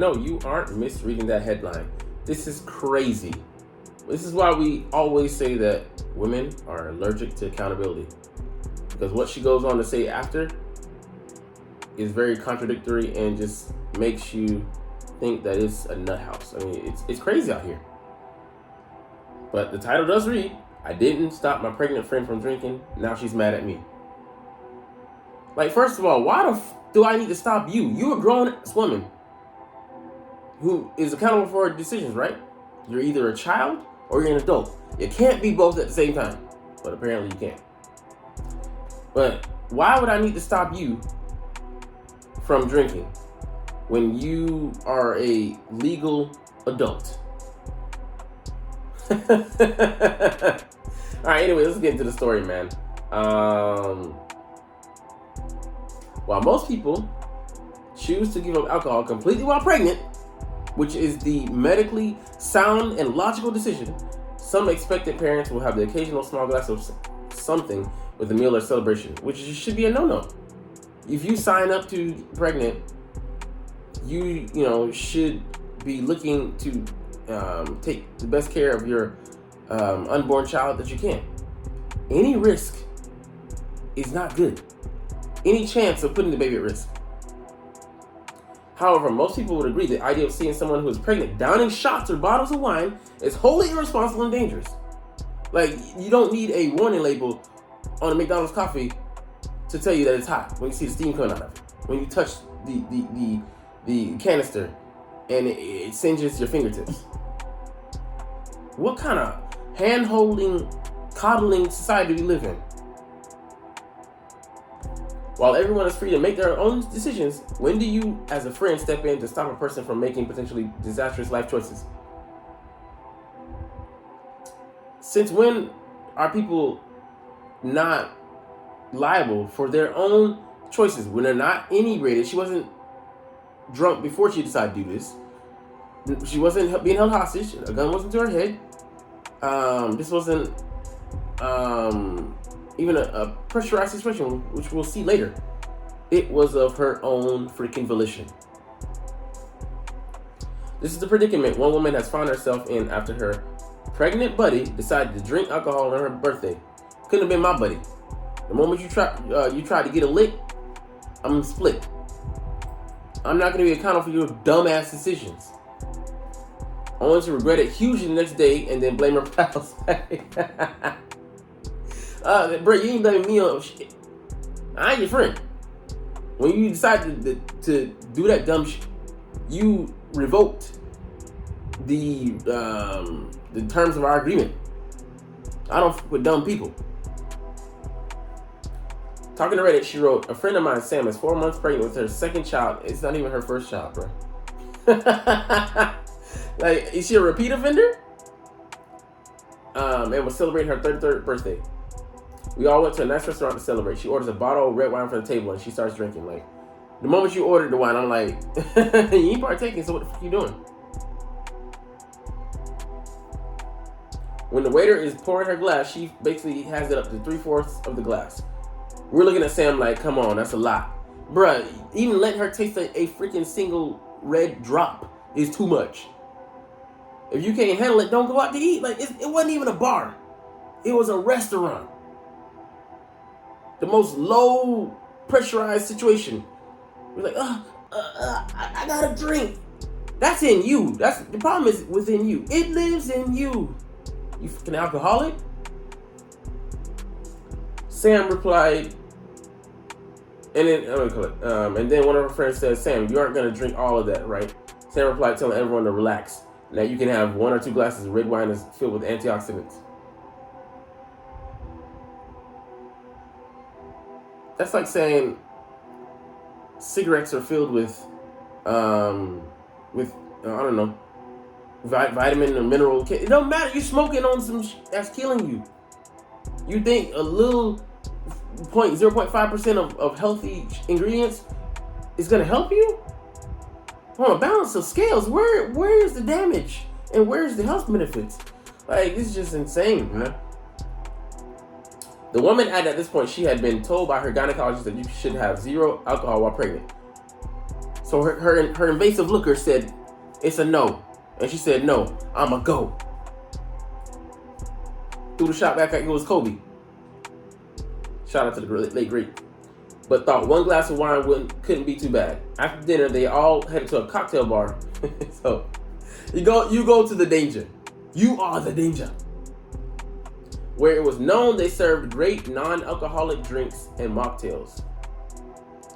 No, you aren't misreading that headline. This is crazy. This is why we always say that women are allergic to accountability. Because what she goes on to say after is very contradictory and just makes you think that it's a nut house. I mean, it's crazy out here. But the title does read, I didn't stop my pregnant friend from drinking. Now she's mad at me. Like, first of all, why do I need to stop you? You're a grown woman who is accountable for her decisions, right? You're either a child or you're an adult. You can't be both at the same time. But apparently you can. But why would I need to stop you from drinking when you are a legal adult? All right, anyway, let's get into the story, man. While most people choose to give up alcohol completely while pregnant, which is the medically sound and logical decision, some expectant parents will have the occasional small glass of something with a meal or celebration, which should be a no-no. If you sign up to pregnant, you should be looking to take the best care of your unborn child that you can. Any risk is not good. Any chance of putting the baby at risk. However, most people would agree the idea of seeing someone who is pregnant downing shots or bottles of wine is wholly irresponsible and dangerous. Like, you don't need a warning label on a McDonald's coffee to tell you that it's hot when you see the steam coming out of it. When you touch the canister and it singes your fingertips. What kind of hand-holding, coddling society do we live in? While everyone is free to make their own decisions, when do you, as a friend, step in to stop a person from making potentially disastrous life choices? Since when are people not liable for their own choices when they're not inebriated? She wasn't drunk before she decided to do this. She wasn't being held hostage. A gun wasn't to her head. This wasn't even a pressurized situation, which we'll see later. It was of her own freaking volition. This is the predicament one woman has found herself in after her pregnant buddy decided to drink alcohol on her birthday. Couldn't have been my buddy. The moment you try to get a lick, I'm split. I'm not going to be accountable for your dumbass decisions. Only to regret it hugely the next day and then blame her pals. Bro, you ain't blaming me on shit. I ain't your friend. When you decided to do that dumb shit, you revoked the terms of our agreement. I don't fuck with dumb people. Talking to Reddit, she wrote, a friend of mine, Sam, is 4 months pregnant with her second child. It's not even her first child, bro. Like, is she a repeat offender? And was celebrating her 33rd birthday. We all went to a nice restaurant to celebrate. She orders a bottle of red wine for the table and she starts drinking. Like, the moment you ordered the wine, I'm like, you ain't partaking, so what the fuck you doing? When the waiter is pouring her glass, she basically has it up to 3/4 of the glass. We're looking at Sam like, come on, that's a lot. Bruh, even letting her taste a freaking single red drop is too much. If you can't handle it, don't go out to eat. Like, it wasn't even a bar. It was a restaurant. The most low pressurized situation. We're like, I got a drink. That's in you. The problem is within you. It lives in you. You fucking alcoholic? Sam replied, and then one of her friends said, Sam, you aren't gonna drink all of that, right? Sam replied, telling everyone to relax. Now you can have 1 or 2 glasses of red wine that's filled with antioxidants. That's like saying cigarettes are filled with I don't know, vitamin or mineral. It don't matter. You're smoking on some that's killing you. You think a little 0.5% of healthy ingredients is gonna help you? On a balance of scales, where is the damage and where's the health benefits? Like, it's just insane, man. The woman at this point, she had been told by her gynecologist that you should have 0 alcohol while pregnant. So her invasive looker said, it's a no. And she said, no, I'm a go. Threw the shot back like it was Kobe. Shout out to the late great. But thought one glass of wine couldn't be too bad. After dinner, they all headed to a cocktail bar. So you go to the danger. You are the danger. Where it was known they served great non-alcoholic drinks and mocktails.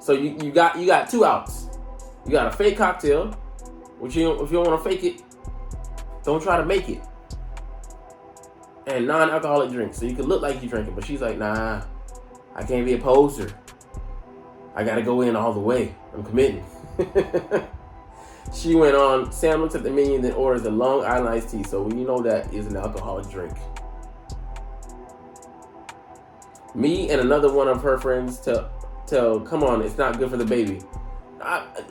So you got two outs. You got a fake cocktail, which if you don't want to fake it, don't try to make it. And non-alcoholic drinks, so you can look like you drinking. But she's like, nah, I can't be a poser. I gotta go in all the way. I'm committing. She went on. Sam looks at the menu and then orders the Long Island iced tea. So you know that is an alcoholic drink. Me and another one of her friends tell, come on, it's not good for the baby.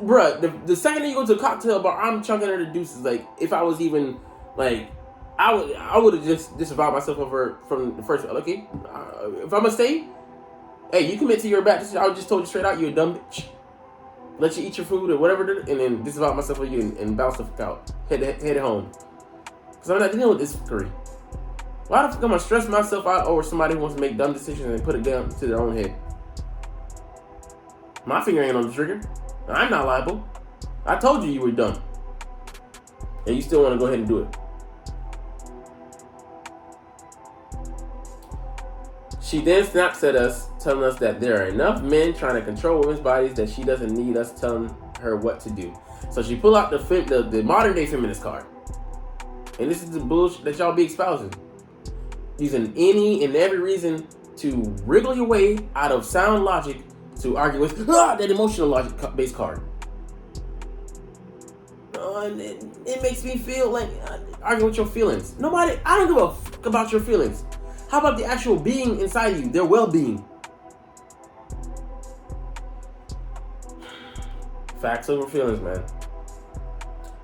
Bruh, the second you go to a cocktail bar, I'm chunking her the deuces. Like, if I was even, like, I would have just disavowed myself of her from the first. Okay, if I'm gonna stay, hey, you commit to your back. I just told you straight out, you're a dumb bitch. Let you eat your food or whatever, and then disavow myself of you and bounce the fuck out. Head home. Because I'm not dealing with this fuckery. Why the fuck am I stress myself out over somebody who wants to make dumb decisions and put it down to their own head? My finger ain't on the trigger. I'm not liable. I told you were dumb. And you still want to go ahead and do it. She then snaps at us, telling us that there are enough men trying to control women's bodies that she doesn't need us telling her what to do. So she pull out the modern day feminist card. And this is the bullshit that y'all be espousing. Using any and every reason to wriggle your way out of sound logic to argue with that emotional logic based card. And it makes me feel like arguing with your feelings. I don't give a fuck about your feelings. How about the actual being inside you, their well-being? Facts over feelings, man.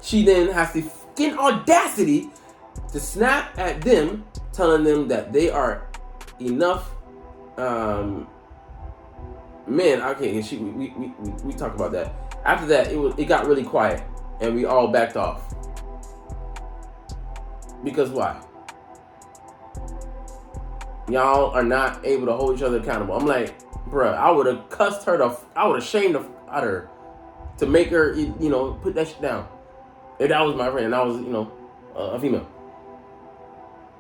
She then has the fucking audacity to snap at them, telling them that they are enough men. Okay, we talk about that. After that, it got really quiet, and we all backed off. Because why? Y'all are not able to hold each other accountable. I'm like, bruh, I would have cussed her I would have shamed her out of her to make her, put that shit down. If that was my friend and I was, a female.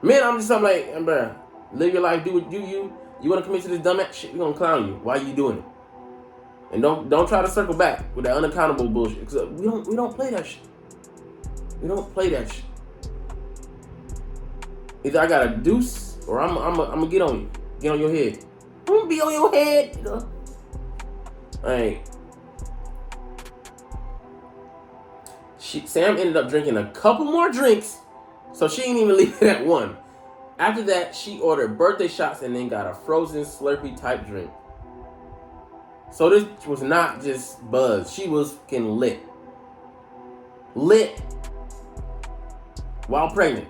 Man, I'm like, bruh, live your life, do what you want to commit to this dumbass shit, we're going to clown you. Why are you doing it? And don't try to circle back with that unaccountable bullshit. Because we don't play that shit. We don't play that shit. Either I got a deuce or I'm gonna get on you. Get on your head. I'm gonna be on your head. Alright. Sam ended up drinking a couple more drinks, so she didn't even leave it at one. After that, she ordered birthday shots and then got a frozen Slurpee type drink. So this was not just buzz. She was fucking lit. Lit. While pregnant.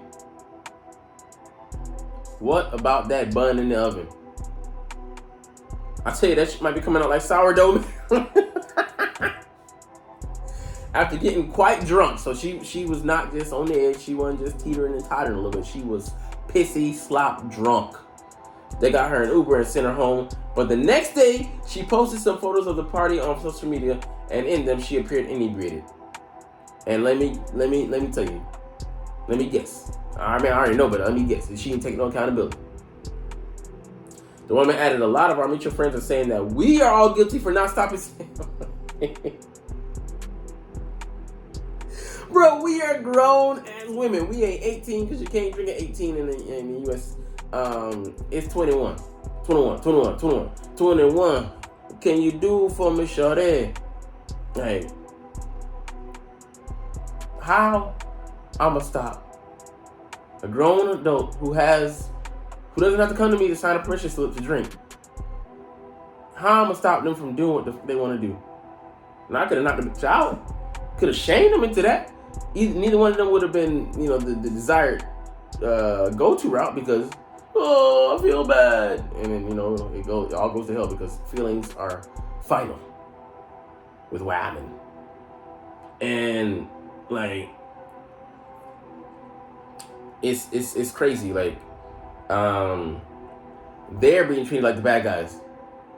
What about that bun in the oven? I tell you, that shit might be coming out like sourdough. After getting quite drunk, so she was not just on the edge, she wasn't just teetering and tottering a little bit. She was pissy, slop drunk. They got her an Uber and sent her home. But the next day, she posted some photos of the party on social media, and in them, she appeared inebriated. And let me tell you. Let me guess. I already know, but let me guess. She didn't take no accountability. The woman added, a lot of our mutual friends are saying that we are all guilty for not stopping. Bro, we are grown as women. We ain't 18 because you can't drink at 18 in the U.S. It's 21. 21. Can you do for me, shorty? Hey. How I'ma stop a grown adult who doesn't have to come to me to sign a permission slip to drink? How I'ma stop them from doing what they want to do? And I could have knocked the bitch out. Could have shamed them into that. Neither one of them would have been, the desired go-to route because, I feel bad. And then, it all goes to hell because feelings are final with women. And like it's crazy. Like they're being treated like the bad guys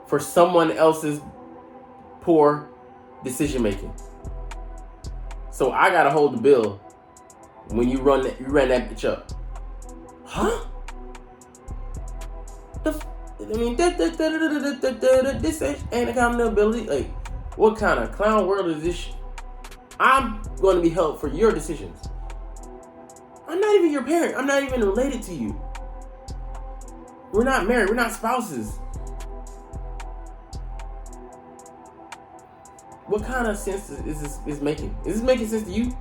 for someone else's poor decision making. So I gotta hold the bill when you ran that bitch up. Huh? This ain't accountability. Like, what kind of clown world is this? I'm going to be held for your decisions. I'm not even your parent. I'm not even related to you. We're not married. We're not spouses. What kind of sense is this making? Is this making sense to you?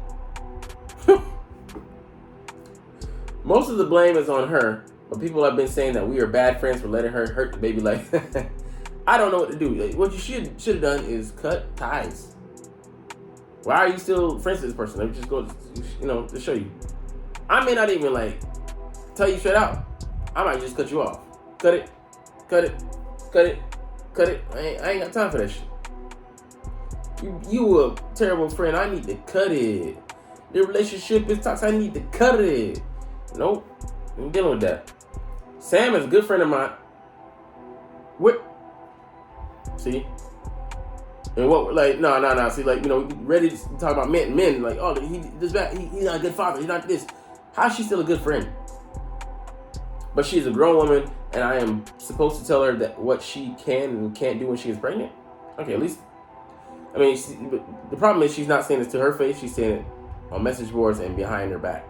Most of the blame is on her, but people have been saying that we are bad friends for letting her hurt the baby. Like, I don't know what to do. Like, what you should have done is cut ties. Why are you still friends with this person? Let me just go, to show you. I may not even like tell you straight out. I might just cut you off. Cut it. I ain't got time for that shit. You a terrible friend. I need to cut it. The relationship is toxic. I need to cut it. Nope. I'm dealing with that. Sam is a good friend of mine. What? See? And what, like, no. See, like, ready to talk about men. Like, oh, he's not a good father. He's not this. How's she still a good friend? But she's a grown woman, and I am supposed to tell her that what she can and can't do when she is pregnant? Okay, at least, I mean, the problem is she's not saying this to her face. She's saying it on message boards and behind her back.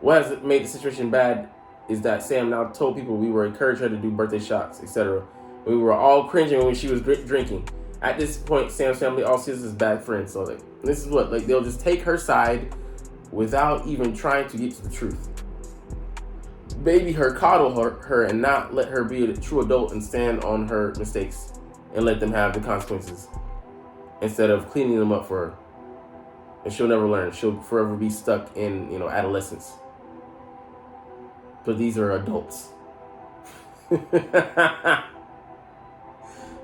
What has made the situation bad is that Sam now told people we were encouraging her to do birthday shots, etc. We were all cringing when she was drinking. At this point, Sam's family all sees us as bad friends. So like, this is what, like, they'll just take her side without even trying to get to the truth. Baby her, coddle her, and not let her be a true adult and stand on her mistakes and let them have the consequences instead of cleaning them up for her. And she'll never learn. She'll forever be stuck in, adolescence. But these are adults.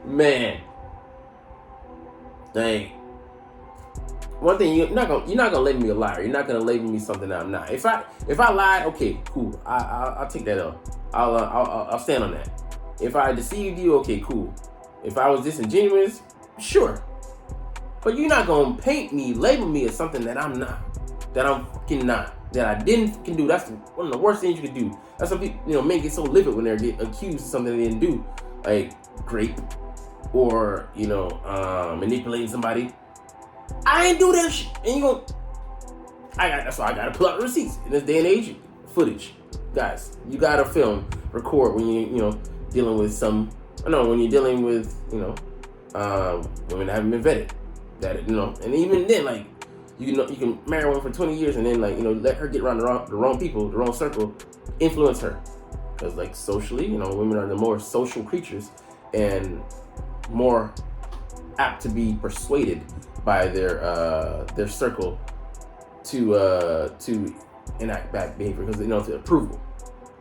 Man. Dang. One thing, you're not gonna label me a liar. You're not gonna label me something that I'm not. If I lied, okay, cool. I'll take that up. I'll stand on that. If I deceived you, okay, cool. If I was disingenuous, sure. But you're not gonna label me as something that I'm not, that I'm fucking not, that I didn't fucking do. That's one of the worst things you could do. That's what people, men get so livid when they get accused of something they didn't do, like rape or manipulating somebody. I ain't do that shit. And that's why I gotta pull out the receipts in this day and age. Footage, guys, you gotta record when you dealing with when you're dealing with women that haven't been vetted. That and even then, like, you can marry a woman for 20 years and then let her get around the wrong people, the wrong circle, influence her, because like socially, women are the more social creatures and more apt to be persuaded by their circle to enact bad behavior because the approval,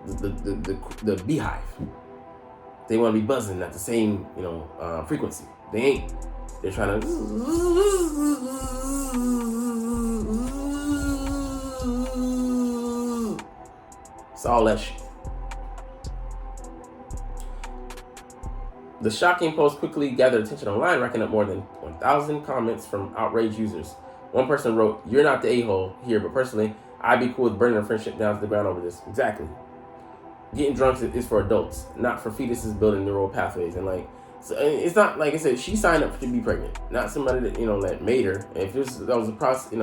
the beehive. They want to be buzzing at the same frequency. They ain't. They're trying to. It's all that shit. The shocking post quickly gathered attention online, racking up more than 1,000 comments from outraged users. One person wrote, "You're not the a-hole here, but personally, I'd be cool with burning a friendship down to the ground over this." Exactly. Getting drunk is for adults, not for fetuses building neural pathways. And so it's not, like I said, she signed up to be pregnant, not somebody that that made her. If that was a process, the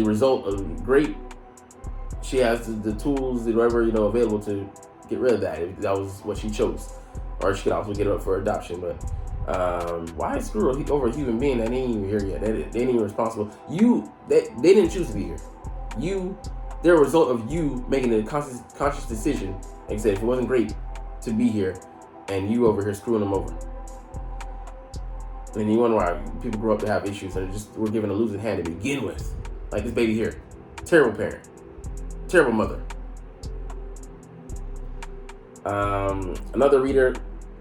result of great, she has the tools, whatever available to get rid of that if that was what she chose, or she could also get it up for adoption. But why screw over a human being that ain't even here yet? They ain't even responsible. They didn't choose to be here. They're a result of you making a conscious decision. Like I said, if it wasn't great to be here, and you over here screwing them over, and you wonder why people grow up to have issues and just were given a losing hand to begin with. Like this baby here, terrible parent, terrible mother. Another reader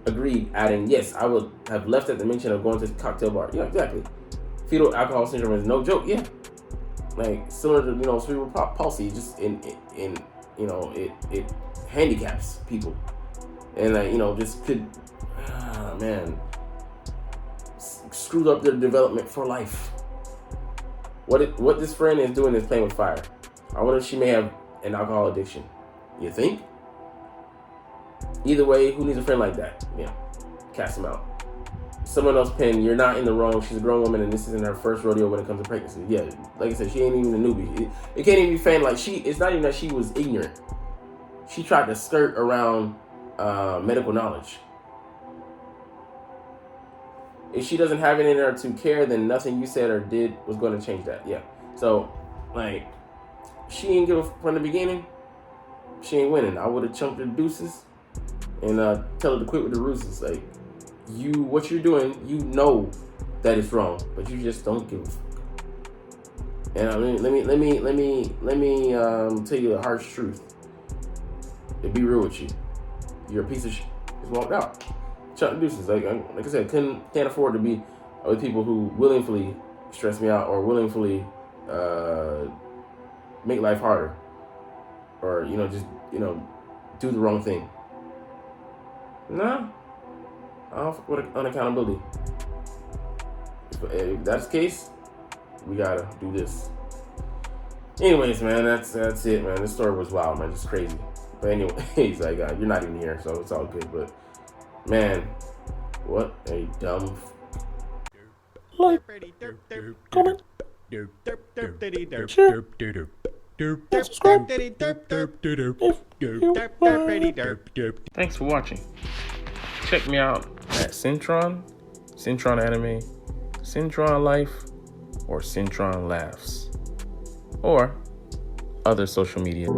agreed, adding, "Yes, I would have left at the mention of going to the cocktail bar." Yeah, exactly. fetal alcohol syndrome is no joke. Yeah, like similar to cerebral palsy, just in it handicaps people, and just could screwed up their development for life. What this friend is doing is playing with fire. I wonder if she may have an alcohol addiction. You think? Either way, who needs a friend like that? Cast him out. Someone else pinned, you're not in the wrong. She's a grown woman and this isn't her first rodeo when it comes to pregnancy. Yeah, like I said, she ain't even a newbie. It can't even be fan like it's not even that she was ignorant. She tried to skirt around medical knowledge. If she doesn't have it in her to care, then nothing you said or did was going to change that. Yeah. So, she ain't give a from the beginning. She ain't winning. I would have chunked her deuces and tell her to quit with the ruses. Like, what you're doing, that it's wrong, but you just don't give a fuck. And let me tell you the harsh truth. To be real with you, you're a piece of shit. Just walked out. Chuck deuces. Like I said, can't afford to be with people who willingly stress me out or willingly make life harder, or just do the wrong thing. Nah, I don't fuck with unaccountability. If that's the case, we gotta do this. Anyways, man, that's it, man. This story was wild, man. Just crazy. But anyways, you're not even here, so it's all good. But man, what a dumb. Like, comment, share, and subscribe if you like. Thanks for watching. Check me out at Cintron Anime, Cintron Life, or Cintron Laughs, or other social media.